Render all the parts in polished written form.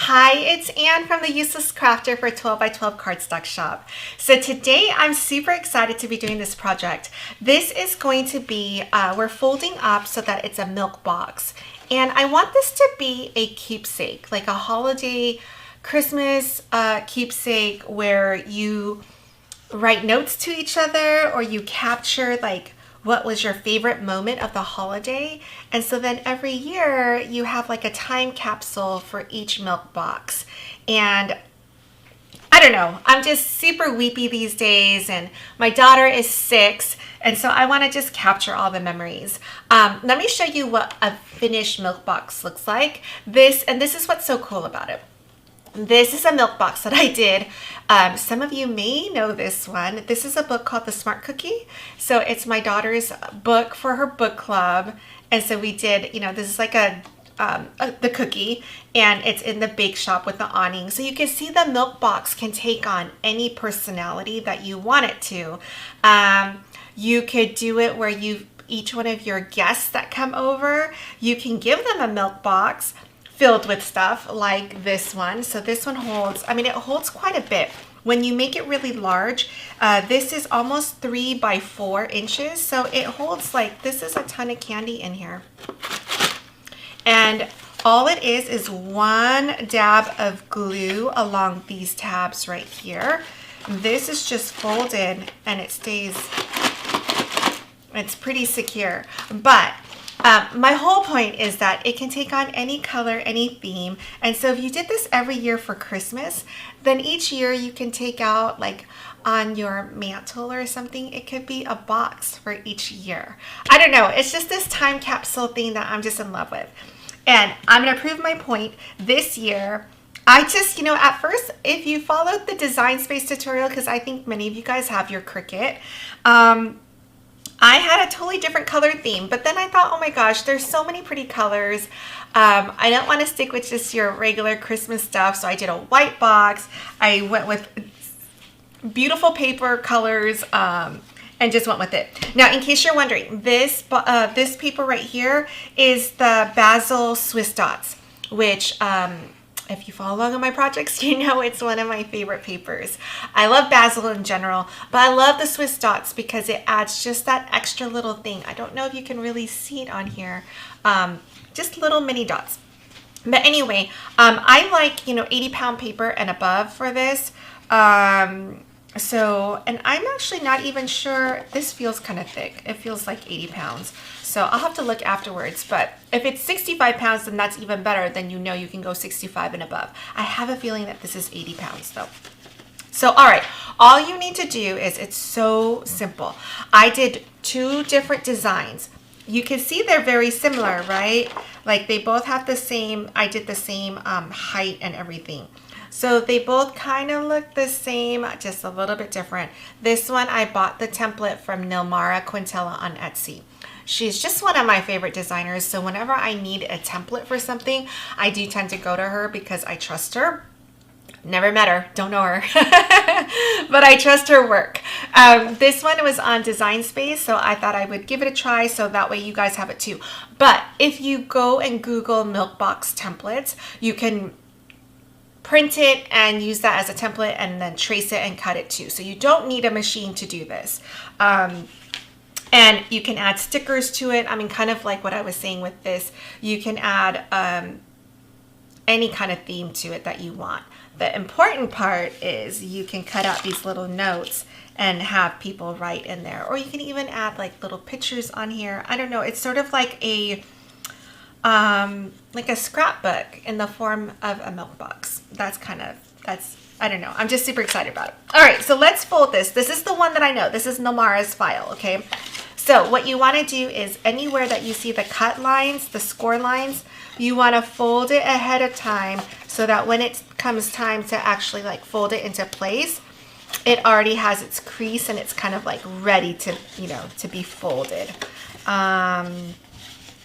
Hi, it's Anne from the Useless Crafter for 12 by 12 Cardstock Shop. So today I'm super excited to be doing this project. This is going to be, we're folding up so that it's a milk box. And I want this to be a keepsake, like a holiday Christmas keepsake where you write notes to each other or you capture like what was your favorite moment of the holiday. And so then every year you have like a time capsule for each milk box. And I don't know, I'm just super weepy these days and my daughter is 6 and so I want to just capture all the memories. Let me show you what a finished milk box looks like. This is what's so cool about it. This is a milk box that I did. Some of you may know this one. This is a book called The Smart Cookie. So it's my daughter's book for her book club. And so we did, you know, this is like the cookie and it's in the bake shop with the awning. So you can see the milk box can take on any personality that you want it to. You could do it where each one of your guests that come over, you can give them a milk box filled with stuff like this one. So this one holds, I mean, it holds quite a bit. When you make it really large, this is almost 3 by 4 inches. So it holds like, this is a ton of candy in here. And all it is one dab of glue along these tabs right here. This is just folded and it stays, it's pretty secure. But my whole point is that it can take on any color, any theme. And so if you did this every year for Christmas, then each year you can take out like on your mantle or something, it could be a box for each year. I don't know. It's just this time capsule thing that I'm just in love with. And I'm going to prove my point this year. I just, you know, at first, if you followed the Design Space tutorial, because I think many of you guys have your Cricut, I had a totally different color theme, but then I thought, oh my gosh, there's so many pretty colors. I don't want to stick with just your regular Christmas stuff, so I did a white box. I went with beautiful paper colors and just went with it. Now, in case you're wondering, this paper right here is the Basil Swiss Dots, which if you follow along on my projects, you know it's one of my favorite papers. I love basil in general, but I love the Swiss Dots because it adds just that extra little thing. I don't know if you can really see it on here. Just little mini dots. But anyway, I like, you know, 80-pound paper and above for this. So, and I'm actually not even sure, this feels kind of thick. It feels like 80 pounds. So I'll have to look afterwards, but if it's 65 pounds, then that's even better. Then you know you can go 65 and above. I have a feeling that this is 80 pounds though. So, all right, all you need to do is, it's so simple. I did 2 different designs. You can see they're very similar, right? Like they both have the same, I did the same height and everything. So they both kind of look the same, just a little bit different. This one, I bought the template from Nilmara Quintella on Etsy. She's just one of my favorite designers. So whenever I need a template for something, I do tend to go to her because I trust her. Never met her, don't know her, but I trust her work. This one was on Design Space, so I thought I would give it a try so that way you guys have it too. But if you go and Google milk box templates, you can print it and use that as a template and then trace it and cut it too. So you don't need a machine to do this. And you can add stickers to it. I mean, kind of like what I was saying with this, you can add any kind of theme to it that you want. The important part is you can cut out these little notes and have people write in there. Or you can even add like little pictures on here. I don't know, it's sort of like a scrapbook in the form of a milk box. I don't know. I'm just super excited about it. All right, so let's fold this. This is the one that I know. This is Nilmara's file, okay? So what you want to do is anywhere that you see the cut lines, the score lines, you want to fold it ahead of time so that when it comes time to actually like fold it into place, it already has its crease and it's kind of like ready to, you know, to be folded.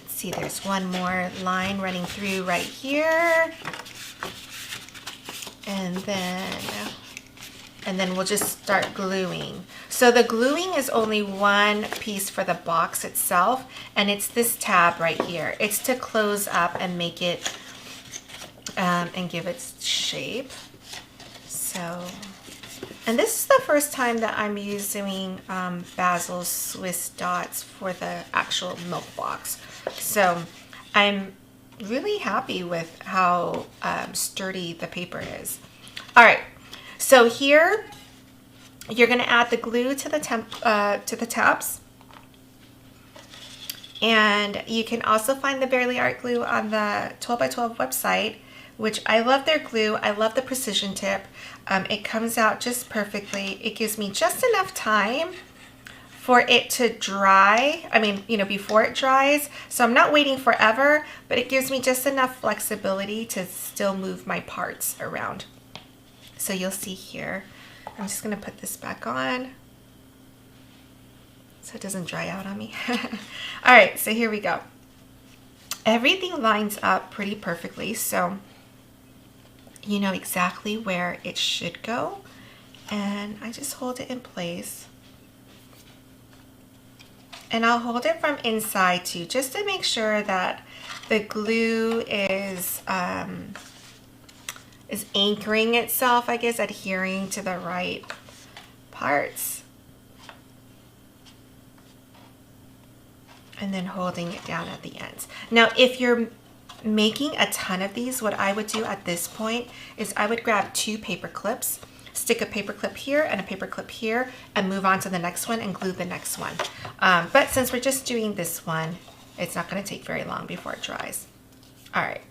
See, there's one more line running through right here, and then we'll just start gluing. So the gluing is only one piece for the box itself, and it's this tab right here. It's to close up and make it and give it shape. So, and this is the first time that I'm using Basil's Swiss dots for the actual milk box. So I'm really happy with how sturdy the paper is. All right, so here you're going to add the glue to the tabs. And you can also find the Barely Art glue on the 12 by 12 website, which I love their glue. I love the precision tip. It comes out just perfectly. It gives me just enough time for it to dry. I mean, you know, before it dries. So I'm not waiting forever, but it gives me just enough flexibility to still move my parts around. So you'll see here, I'm just gonna put this back on so it doesn't dry out on me. All right, so here we go. Everything lines up pretty perfectly, so you know exactly where it should go. And I just hold it in place. And I'll hold it from inside too, just to make sure that the glue is anchoring itself, I guess, adhering to the right parts. And then holding it down at the ends. Now, if you're making a ton of these, what I would do at this point is I would grab 2 paper clips, stick a paper clip here and a paper clip here, and move on to the next one and glue the next one. But since we're just doing this one, it's not going to take very long before it dries. All right.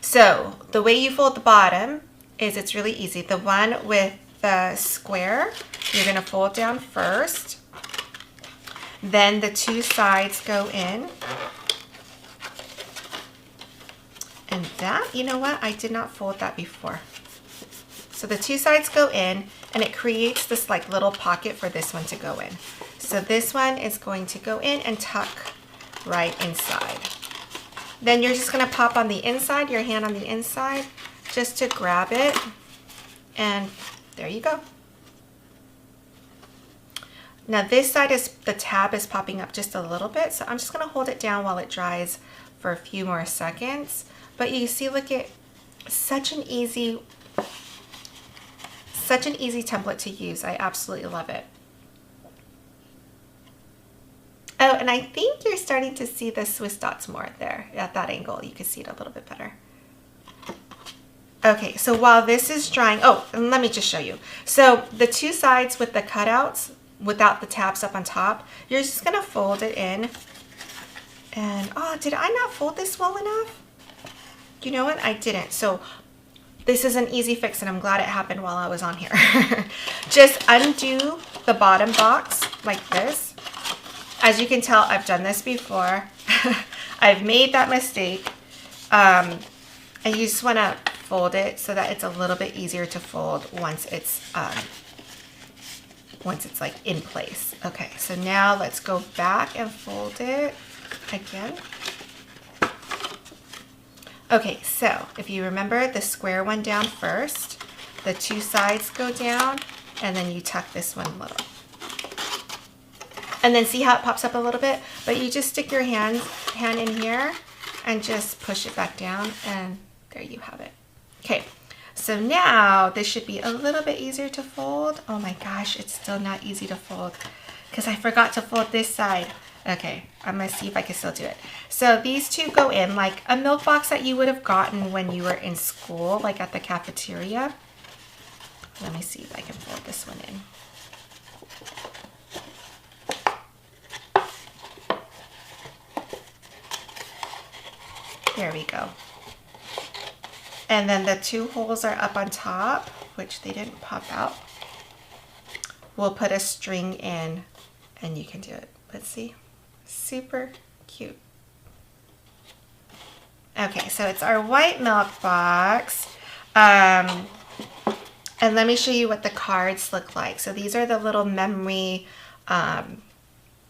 So the way you fold the bottom is it's really easy. The one with the square, you're going to fold down first. Then the 2 sides go in. And that, you know what? I did not fold that before. So the 2 sides go in, and it creates this like little pocket for this one to go in. So this one is going to go in and tuck right inside. Then you're just going to pop on the inside, your hand on the inside, just to grab it. And there you go. Now this side is, the tab is popping up just a little bit, so I'm just going to hold it down while it dries for a few more seconds. But you see, look at such an easy template to use. I absolutely love it. Oh, and I think you're starting to see the Swiss dots more there at that angle. You can see it a little bit better. Okay, so while this is drying, oh, and let me just show you. So the 2 sides with the cutouts, without the tabs up on top, you're just gonna fold it in. And oh, did I not fold this well enough? You know what? I didn't. So this is an easy fix, and I'm glad it happened while I was on here. Just undo the bottom box like this. As you can tell, I've done this before. I've made that mistake. And you just want to fold it so that it's a little bit easier to fold once it's like in place. Okay, so now let's go back and fold it again. Okay, so if you remember the square one down first, the 2 sides go down, and then you tuck this one a little. And then see how it pops up a little bit? But you just stick your hand in here and just push it back down, and there you have it. Okay, so now this should be a little bit easier to fold. Oh my gosh, it's still not easy to fold because I forgot to fold this side. Okay, I'm gonna see if I can still do it. So these 2 go in like a milk box that you would have gotten when you were in school, like at the cafeteria. Let me see if I can fold this one in. There we go. And then the 2 holes are up on top, which they didn't pop out. We'll put a string in, and you can do it. Let's see. Super cute. Okay, so it's our white milk box. And let me show you what the cards look like. So these are the little memory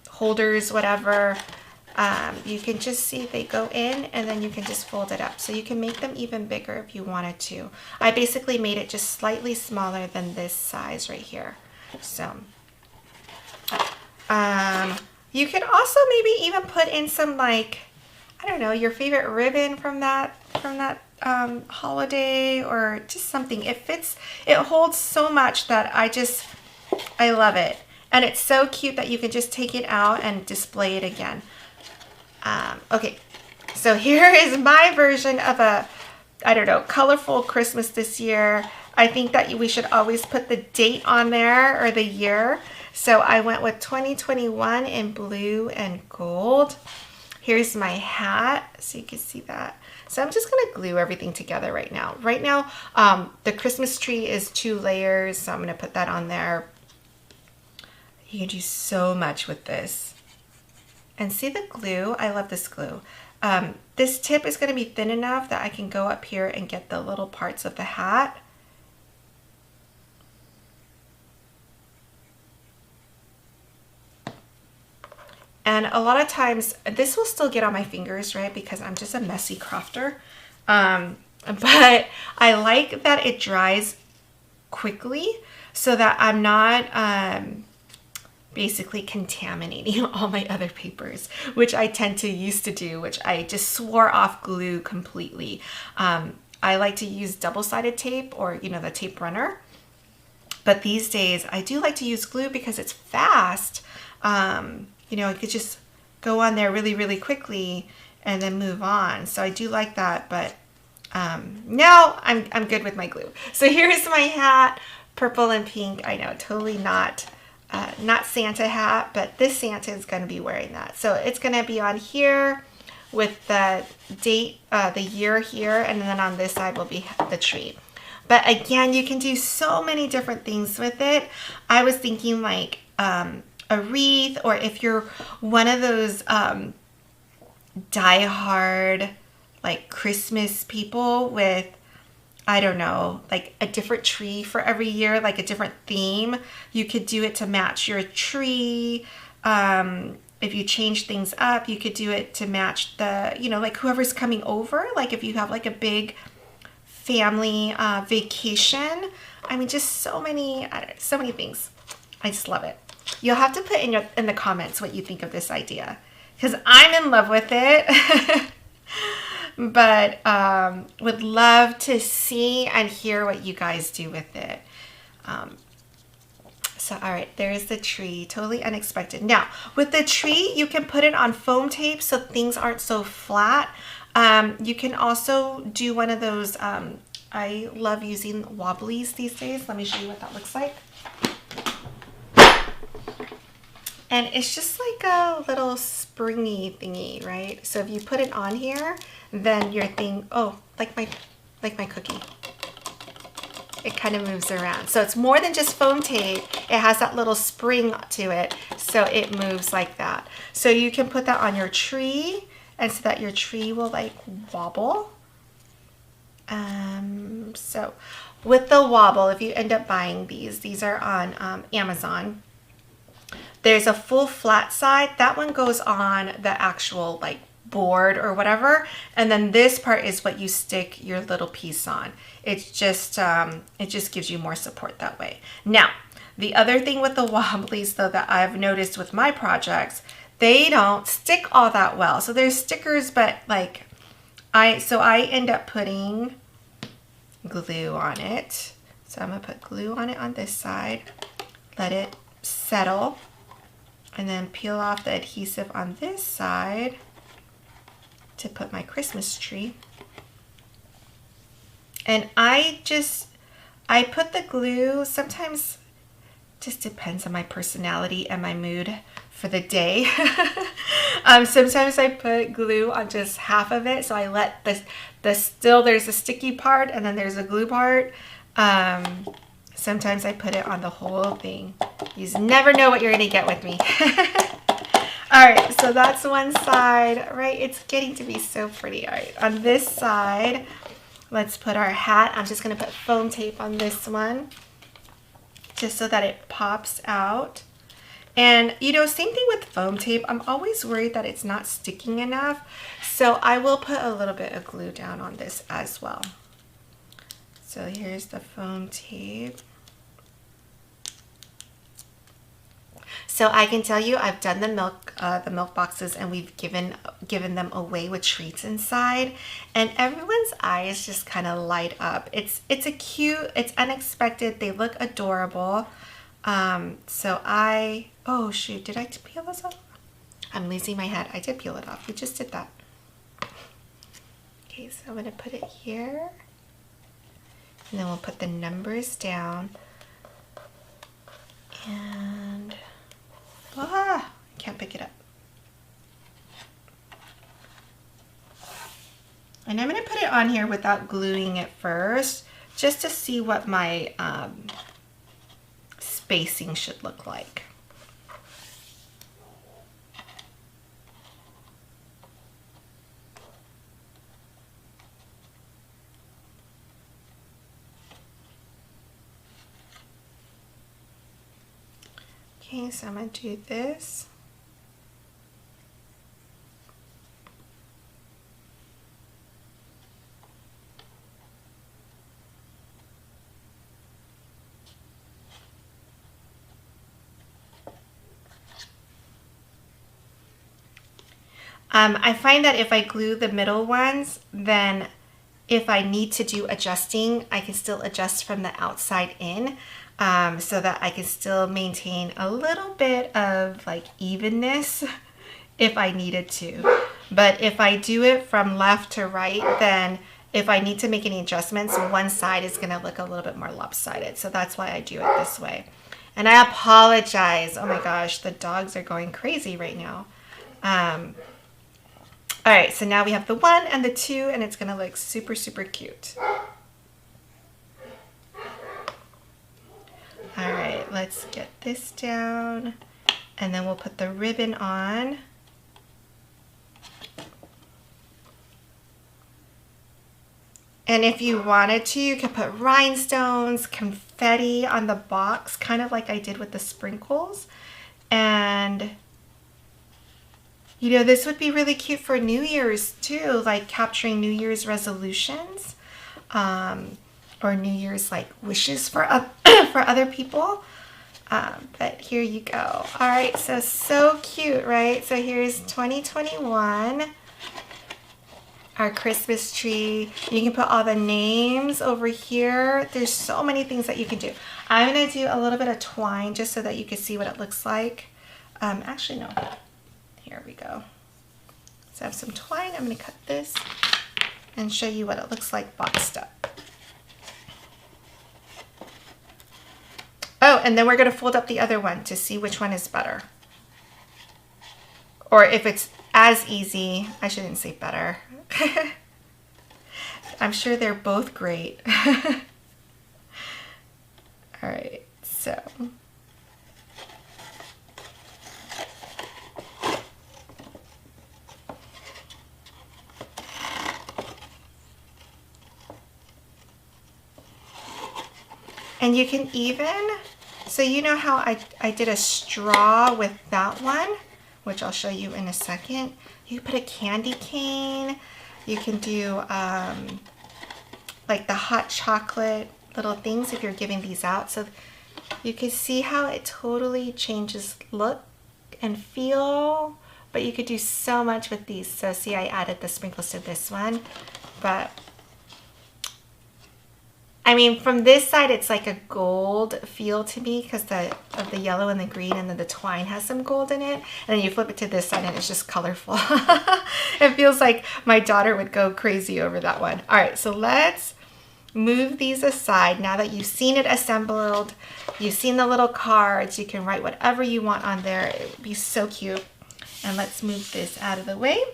holders, whatever. You can just see they go in, and then you can just fold it up. So you can make them even bigger if you wanted to. I basically made it just slightly smaller than this size right here. So you could also maybe even put in some, like, I don't know, your favorite ribbon from that holiday or just something. It fits, it holds so much that I love it. And it's so cute that you can just take it out and display it again. Okay, so here is my version of a, I don't know, colorful Christmas this year. I think that we should always put the date on there or the year. So I went with 2021 in blue and gold. Here's my hat, so you can see that. So I'm just gonna glue everything together right now. Right now, the Christmas tree is 2 layers, so I'm gonna put that on there. You can do so much with this. And see the glue? I love this glue. This tip is gonna be thin enough that I can go up here and get the little parts of the hat. And a lot of times, this will still get on my fingers, right? Because I'm just a messy crafter. But I like that it dries quickly so that I'm not basically contaminating all my other papers, which I tend to used to do, which I just swore off glue completely. I like to use double-sided tape or, you know, the tape runner. But these days, I do like to use glue because it's fast. You know, it could just go on there really, really quickly and then move on. So I do like that, but now I'm good with my glue. So here's my hat, purple and pink. I know, totally not Santa hat, but this Santa is going to be wearing that. So it's going to be on here with the date, the year here, and then on this side will be the tree. But again, you can do so many different things with it. I was thinking like a wreath, or if you're one of those die-hard like Christmas people with, I don't know, like a different tree for every year, like a different theme, you could do it to match your tree. If you change things up, you could do it to match the, you know, like whoever's coming over, like if you have like a big family vacation. I mean, just so many things. I just love it. You'll have to put in the comments what you think of this idea, because I'm in love with it. But would love to see and hear what you guys do with it. So all right, there's the tree, totally unexpected. Now with the tree, you can put it on foam tape so things aren't so flat. You can also do one of those, I love using wobblies these days. Let me show you what that looks like. And it's just like a little springy thingy, right? So if you put it on here, then your thing, oh, like my cookie. It kind of moves around. So it's more than just foam tape. It has that little spring to it, so it moves like that. So you can put that on your tree, and so that your tree will like wobble. So with the wobble, if you end up buying these are on Amazon. There's a full flat side. That one goes on the actual like board or whatever. And then this part is what you stick your little piece on. It's just, it just gives you more support that way. Now, the other thing with the wobblies though that I've noticed with my projects, they don't stick all that well. So there's stickers, but like I end up putting glue on it. So I'm gonna put glue on it on this side, let it settle, and then peel off the adhesive on this side to put my Christmas tree. And I put the glue, sometimes just depends on my personality and my mood for the day. Sometimes I put glue on just half of it, so I let there's a sticky part and then there's a glue part. Sometimes I put it on the whole thing. You just never know what you're gonna get with me. All right, so that's one side, right? It's getting to be so pretty. All right, on this side, let's put our hat. I'm just gonna put foam tape on this one, just so that it pops out. And you know, same thing with foam tape. I'm always worried that it's not sticking enough. So I will put a little bit of glue down on this as well. So here's the foam tape. So I can tell you, I've done the milk boxes, and we've given them away with treats inside, and everyone's eyes just kind of light up. It's it's unexpected. They look adorable. Oh shoot, did I peel this off? I'm losing my head. I did peel it off. We just did that. Okay, so I'm gonna put it here, and then we'll put the numbers down. And I can't pick it up. And I'm going to put it on here without gluing it first, just to see what my spacing should look like. Okay, so I'm going to do this. I find that if I glue the middle ones, then if I need to do adjusting, I can still adjust from the outside in, so that I can still maintain a little bit of like evenness if I needed to. But if I do it from left to right, then if I need to make any adjustments, one side is going to look a little bit more lopsided. So that's why I do it this way. And I apologize. Oh my gosh, the dogs are going crazy right now. All right, so now we have the 1 and the 2, and it's going to look super, super cute. All right, let's get this down, and then we'll put the ribbon on. And if you wanted to, you could put rhinestones, confetti on the box, kind of like I did with the sprinkles. And you know, this would be really cute for New Year's too, like capturing New Year's resolutions, or New Year's like wishes for for other people. But here you go. All right, so cute, right? So here's 2021, our Christmas tree. You can put all the names over here. There's so many things that you can do. I'm gonna do a little bit of twine just so that you can see what it looks like. Actually, no. Here we go. So I have some twine. I'm going to cut this and show you what it looks like boxed up. Oh, and then we're going to fold up the other one to see which one is better. Or if it's as easy, I shouldn't say better. I'm sure they're both great. All right, so. And you can even, so you know how I did a straw with that one, which I'll show you in a second. You can put a candy cane. You can do like the hot chocolate little things if you're giving these out. So you can see how it totally changes look and feel, but you could do so much with these. So see, I added the sprinkles to this one, but I mean, from this side, it's like a gold feel to me because of the yellow and the green, and then the twine has some gold in it. And then you flip it to this side and it's just colorful. It feels like my daughter would go crazy over that one. All right, so let's move these aside. Now that you've seen it assembled, you've seen the little cards, you can write whatever you want on there. It would be so cute. And let's move this out of the way.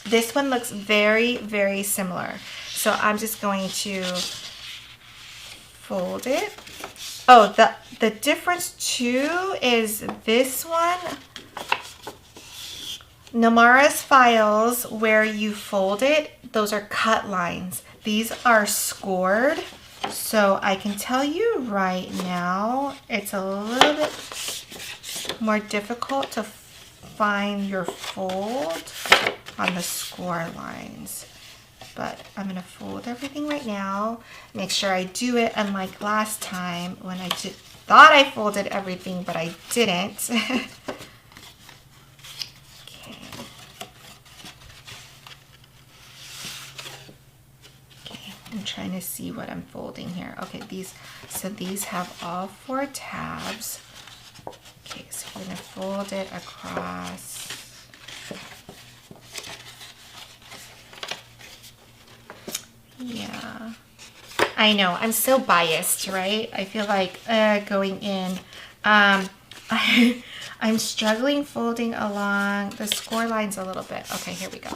This one looks very, very similar. So I'm just going to fold it. Oh, the difference too is this one, Namara's files, where you fold it, those are cut lines. These are scored. So I can tell you right now, it's a little bit more difficult to find your fold on the score lines. But I'm going to fold everything right now. Make sure I do it unlike last time when I thought I folded everything, but I didn't. I'm trying to see what I'm folding here. Okay, these have all 4 tabs. Okay, so we're gonna fold it across. Yeah, I know, I'm so biased, right? I feel like going in. I'm struggling folding along the score lines a little bit. Okay, here we go.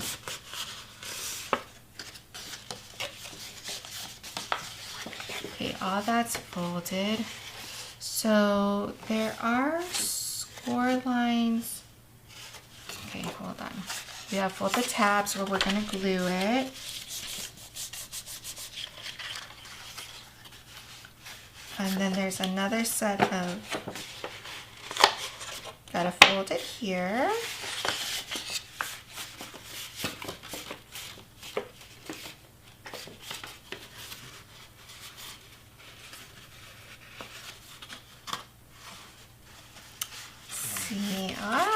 Okay, all that's folded. So there are score lines. Okay, hold on. We have fold the tabs where we're gonna glue it. And then there's another set of, gotta fold it here.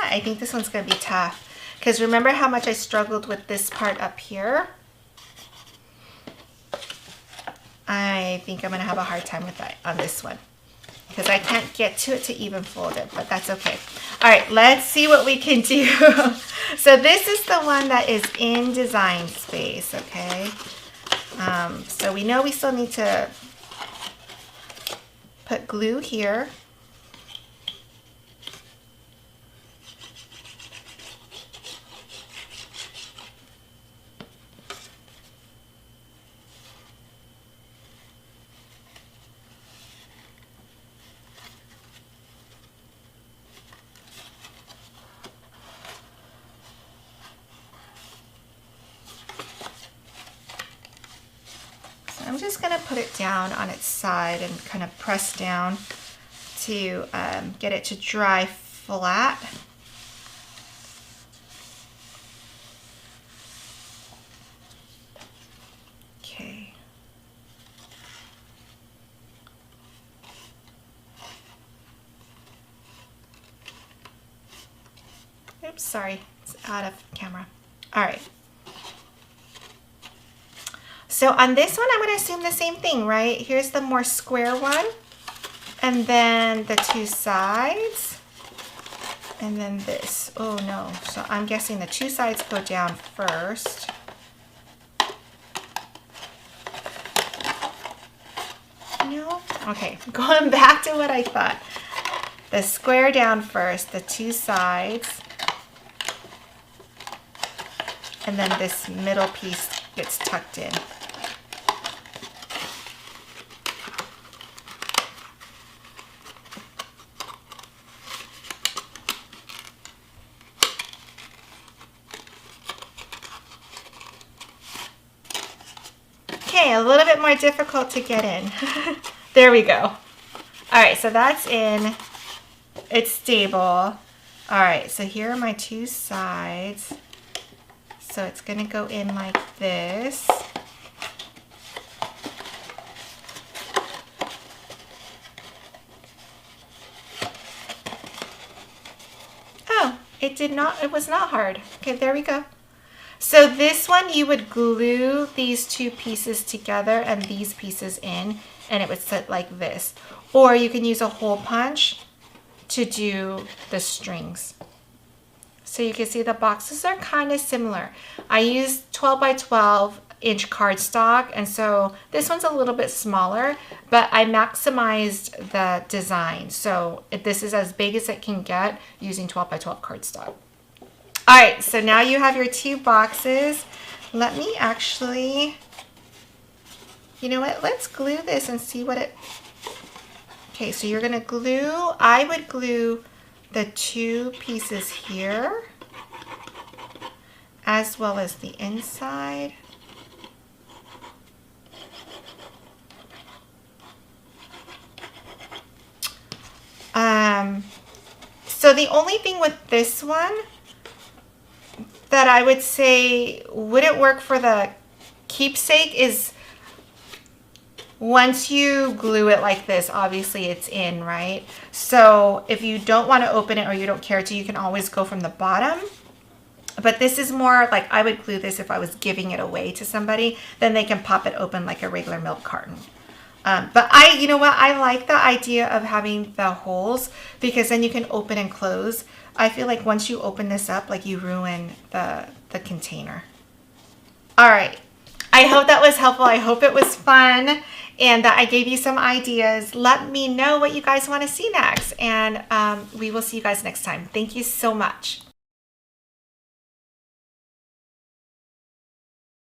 I think this one's going to be tough because remember how much I struggled with this part up here? I think I'm going to have a hard time with that on this one because I can't get to it to even fold it, but that's okay. All right, let's see what we can do. So this is the one that is in design space, okay? So we know we still need to put glue here. I'm just going to put it down on its side and kind of press down to get it to dry flat. Okay. Oops, sorry, it's out of camera. All right. So on this one, I'm going to assume the same thing, right? Here's the more square one, and then the 2 sides, and then this. Oh no, so I'm guessing the 2 sides go down first. No? Okay, going back to what I thought. The square down first, the 2 sides, and then this middle piece gets tucked in. Okay, a little bit more difficult to get in. There we go. All right, so that's in. It's stable. All right, so here are my 2 sides. So it's gonna go in like this. Oh, it was not hard. Okay, there we go. So this one, you would glue these 2 pieces together and these pieces in, and it would sit like this. Or you can use a hole punch to do the strings. So you can see the boxes are kind of similar. I used 12 by 12 inch cardstock, and so this one's a little bit smaller, but I maximized the design. So this is as big as it can get using 12 by 12 cardstock. All right, so now you have your 2 boxes. Let me actually, you know what, let's glue this and see what it, okay, so you're gonna glue, I would glue the 2 pieces here, as well as the inside. So the only thing with this one that I would say wouldn't work for the keepsake is once you glue it like this, obviously it's in, right? So if you don't want to open it or you don't care to, you can always go from the bottom. But this is more like I would glue this if I was giving it away to somebody, then they can pop it open like a regular milk carton. But you know what? I like the idea of having the holes because then you can open and close. I feel like once you open this up, like you ruin the container. All right. I hope that was helpful. I hope it was fun and that I gave you some ideas. Let me know what you guys want to see next, and we will see you guys next time. Thank you so much.